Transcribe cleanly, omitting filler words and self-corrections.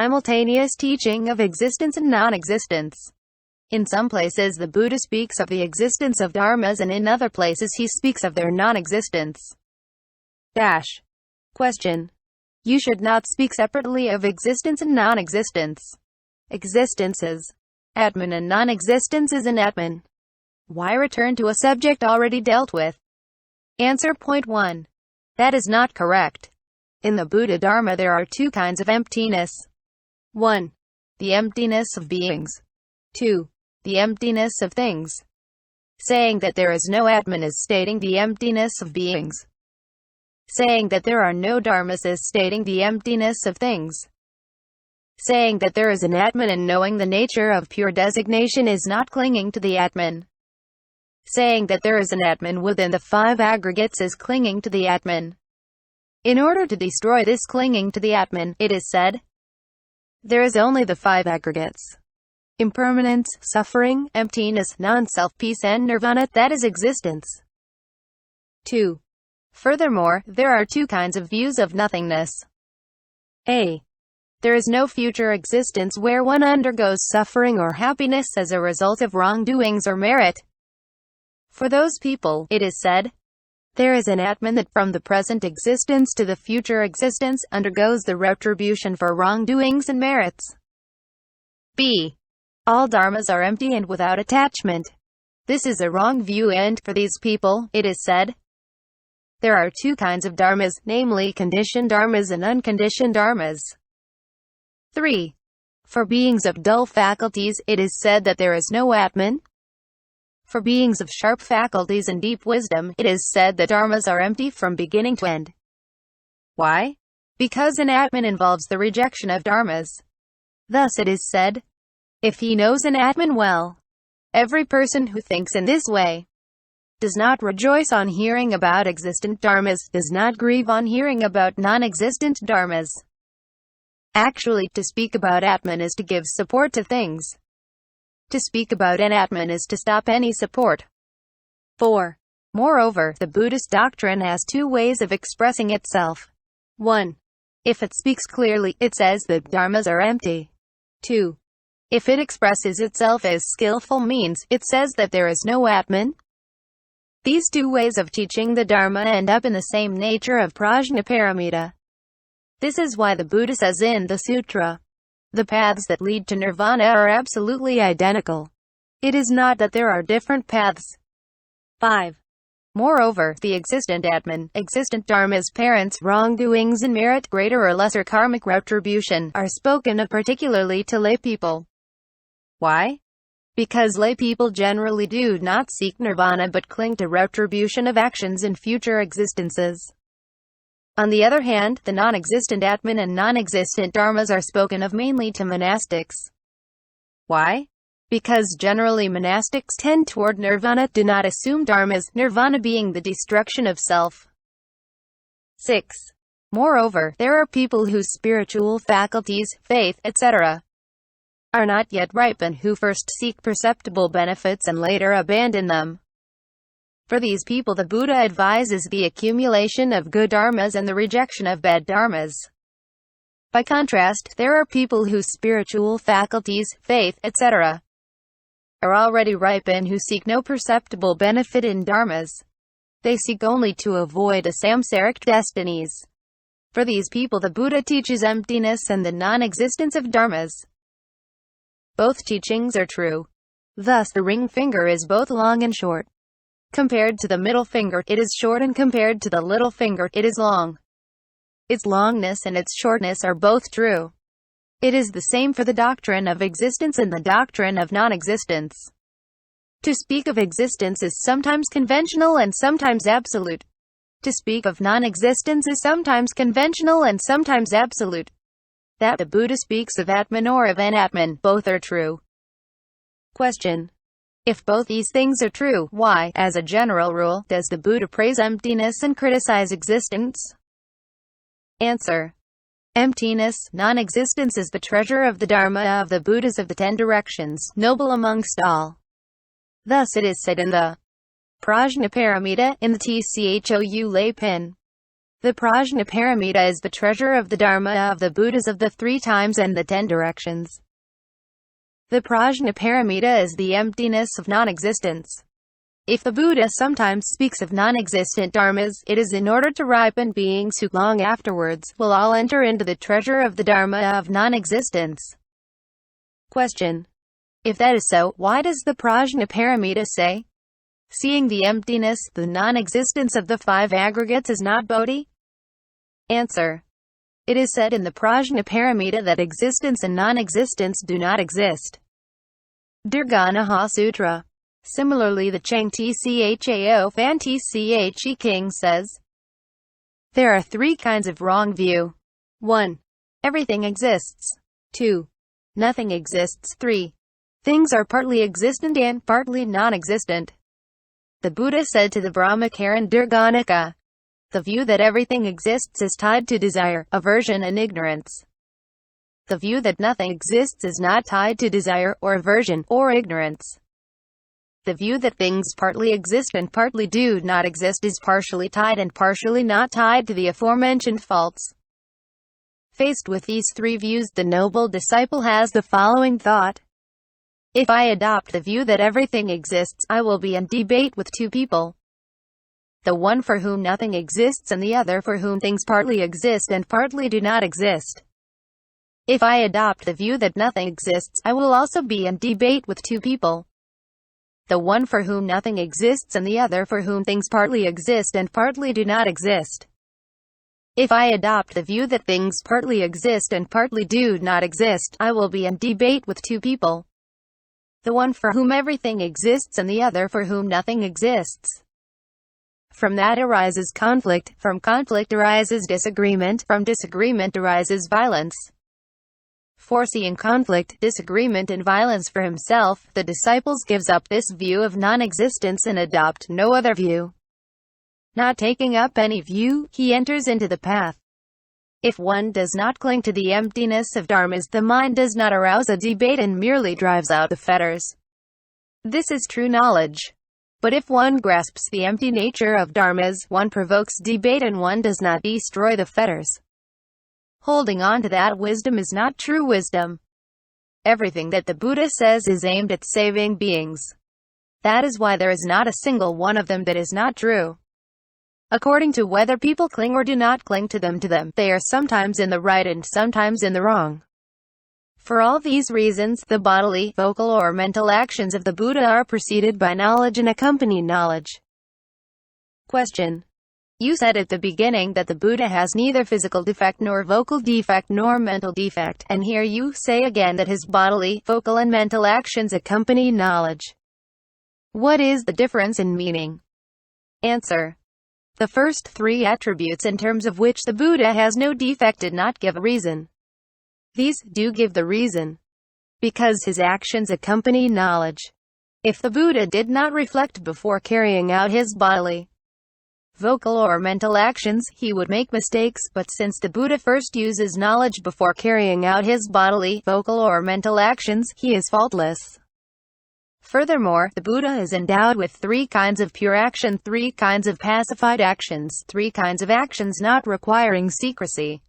simultaneous teaching of existence and non-existence. In some places the Buddha speaks of the existence of dharmas, and in other places he speaks of their non-existence. Question. You should not speak separately of existence and non-existence. Existence is atman and non-existence is anatman. Why return to a subject already dealt with? Answer. Point 1. That is not correct. In the Buddha Dharma there are two kinds of emptiness. 1. The emptiness of beings. 2. The emptiness of things. Saying that there is no atman is stating the emptiness of beings. Saying that there are no dharmas is stating the emptiness of things. Saying that there is an atman and knowing the nature of pure designation is not clinging to the atman. Saying that there is an atman within the five aggregates is clinging to the atman. In order to destroy this clinging to the atman, it is said, there is only the five aggregates: impermanence, suffering, emptiness, non-self, peace and nirvana, that is existence. 2. Furthermore, there are two kinds of views of nothingness. A. There is no future existence where one undergoes suffering or happiness as a result of wrongdoings or merit. For those people, it is said, there is an atman that from the present existence to the future existence undergoes the retribution for wrongdoings and merits. B. All dharmas are empty and without attachment. This is a wrong view, and for these people, it is said, there are two kinds of dharmas, namely conditioned dharmas and unconditioned dharmas. 3. For beings of dull faculties, it is said that there is no atman. For beings of sharp faculties and deep wisdom, it is said that dharmas are empty from beginning to end. Why? Because an atman involves the rejection of dharmas. Thus it is said, if he knows an atman well, every person who thinks in this way does not rejoice on hearing about existent dharmas, does not grieve on hearing about non-existent dharmas. Actually, to speak about atman is to give support to things. To speak about anatman is to stop any support. 4. Moreover, the Buddhist doctrine has two ways of expressing itself. 1. If it speaks clearly, it says that dharmas are empty. 2. If it expresses itself as skillful means, it says that there is no atman. These two ways of teaching the Dharma end up in the same nature of prajnaparamita. This is why the Buddha says in the sutra, the paths that lead to nirvana are absolutely identical. It is not that there are different paths. 5. Moreover, the existent atman, existent dharmas, parents, wrongdoings and merit, greater or lesser karmic retribution, are spoken of particularly to lay people. Why? Because lay people generally do not seek nirvana but cling to retribution of actions in future existences. On the other hand, the non-existent atman and non-existent dharmas are spoken of mainly to monastics. Why? Because generally monastics tend toward nirvana, do not assume dharmas, nirvana being the destruction of self. 6. Moreover, there are people whose spiritual faculties, faith, etc., are not yet ripe and who first seek perceptible benefits and later abandon them. For these people the Buddha advises the accumulation of good dharmas and the rejection of bad dharmas. By contrast, there are people whose spiritual faculties, faith, etc., are already ripe and who seek no perceptible benefit in dharmas. They seek only to avoid the samsaric destinies. For these people the Buddha teaches emptiness and the non-existence of dharmas. Both teachings are true. Thus the ring finger is both long and short. Compared to the middle finger, it is short, and compared to the little finger, it is long. Its longness and its shortness are both true. It is the same for the doctrine of existence and the doctrine of non-existence. To speak of existence is sometimes conventional and sometimes absolute. To speak of non-existence is sometimes conventional and sometimes absolute. That the Buddha speaks of atman or of anatman, both are true. Question. If both these things are true, why, as a general rule, does the Buddha praise emptiness and criticize existence? Answer. Emptiness, non-existence is the treasure of the Dharma of the Buddhas of the 10 directions, noble amongst all. Thus it is said in the Prajnaparamita, in the Tchou lay pin. The Prajnaparamita is the treasure of the Dharma of the Buddhas of the 3 times and the 10 directions. The Prajnaparamita is the emptiness of non-existence. If the Buddha sometimes speaks of non-existent dharmas, it is in order to ripen beings who, long afterwards, will all enter into the treasure of the Dharma of non-existence. Question. If that is so, why does the Prajnaparamita say, seeing the emptiness, the non-existence of the 5 aggregates is not bodhi? Answer. It is said in the Prajnaparamita that existence and non-existence do not exist. Dirghanaha Sutra. Similarly, the Chang Tchao Fan Tche King says, there are 3 kinds of wrong view. 1. Everything exists. 2. Nothing exists. 3. Things are partly existent and partly non-existent. The Buddha said to the Brahmacharin Dirghanaka, the view that everything exists is tied to desire, aversion and ignorance. The view that nothing exists is not tied to desire, or aversion, or ignorance. The view that things partly exist and partly do not exist is partially tied and partially not tied to the aforementioned faults. Faced with these 3 views, the noble disciple has the following thought. If I adopt the view that everything exists, I will be in debate with 2 people. The one for whom nothing exists and the other for whom things partly exist and partly do not exist. If I adopt the view that nothing exists, I will also be in debate with 2 people. The one for whom nothing exists and the other for whom things partly exist and partly do not exist. If I adopt the view that things partly exist and partly do not exist, I will be in debate with 2 people. The one for whom everything exists and the other for whom nothing exists. From that arises conflict, from conflict arises disagreement, from disagreement arises violence. Foreseeing conflict, disagreement and violence for himself, the disciple gives up this view of non-existence and adopt no other view. Not taking up any view, he enters into the path. If one does not cling to the emptiness of dharmas, the mind does not arouse a debate and merely drives out the fetters. This is true knowledge. But if one grasps the empty nature of dharmas, one provokes debate and one does not destroy the fetters. Holding on to that wisdom is not true wisdom. Everything that the Buddha says is aimed at saving beings. That is why there is not a single one of them that is not true. According to whether people cling or do not cling to them, they are sometimes in the right and sometimes in the wrong. For all these reasons, the bodily, vocal or mental actions of the Buddha are preceded by knowledge and accompany knowledge. Question. You said at the beginning that the Buddha has neither physical defect nor vocal defect nor mental defect, and here you say again that his bodily, vocal and mental actions accompany knowledge. What is the difference in meaning? Answer. The first 3 attributes in terms of which the Buddha has no defect did not give a reason. These do give the reason. Because his actions accompany knowledge. If the Buddha did not reflect before carrying out his bodily, vocal or mental actions, he would make mistakes, but since the Buddha first uses knowledge before carrying out his bodily, vocal or mental actions, he is faultless. Furthermore, the Buddha is endowed with 3 kinds of pure action, 3 kinds of pacified actions, 3 kinds of actions not requiring secrecy.